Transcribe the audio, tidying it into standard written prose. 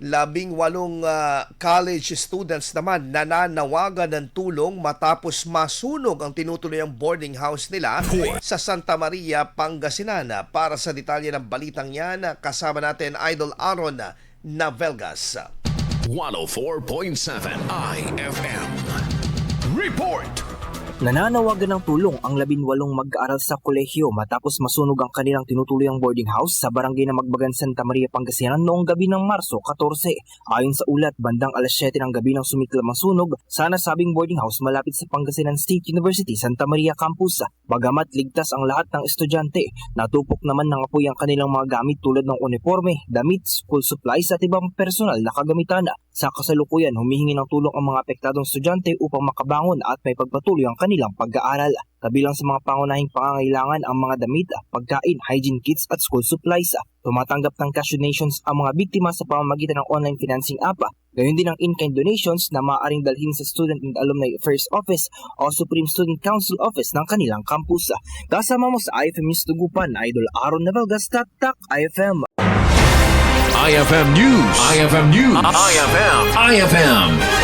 18 college students naman nananawagan ng tulong matapos masunog ang tinutuluyang boarding house nila sa Santa Maria, Pangasinan. Para sa detalye ng balitang yan, kasama natin Idol Aaron Navelgas. 104.7 IFM Report. Nananawagan ng tulong ang 18 mag-aaral sa kolehiyo matapos masunog ang kanilang tinutuluyang boarding house sa barangay na Magbagan, Santa Maria, Pangasinan noong gabi ng Marso 14. Ayon sa ulat, bandang alas 7 ng gabi nang sumiklam ang sunog sa nasabing boarding house malapit sa Pangasinan State University, Santa Maria Campus. Bagamat ligtas ang lahat ng estudyante, natupok naman ng apoy ang kanilang mga gamit tulad ng uniforme, damit, school supplies at ibang personal na kagamitan. Sa kasalukuyan, humihingi ng tulong ang mga apektadong estudyante upang makabangon at may pagpatuloy ang kanilang pag-aaral. Kabilang sa mga pangunahing pangangailangan ang mga damit, pagkain, hygiene kits at school supplies. Tumatanggap ng cash donations ang mga biktima sa pamamagitan ng online financing app. Gayon din ang in-kind donations na maaaring dalhin sa Student and Alumni Affairs Office o Supreme Student Council Office ng kanilang campus. Kasama mo sa IFM News Tugupan, Idol Aaron Navelgas, Tak IFM. IFM News. IFM News. IFM.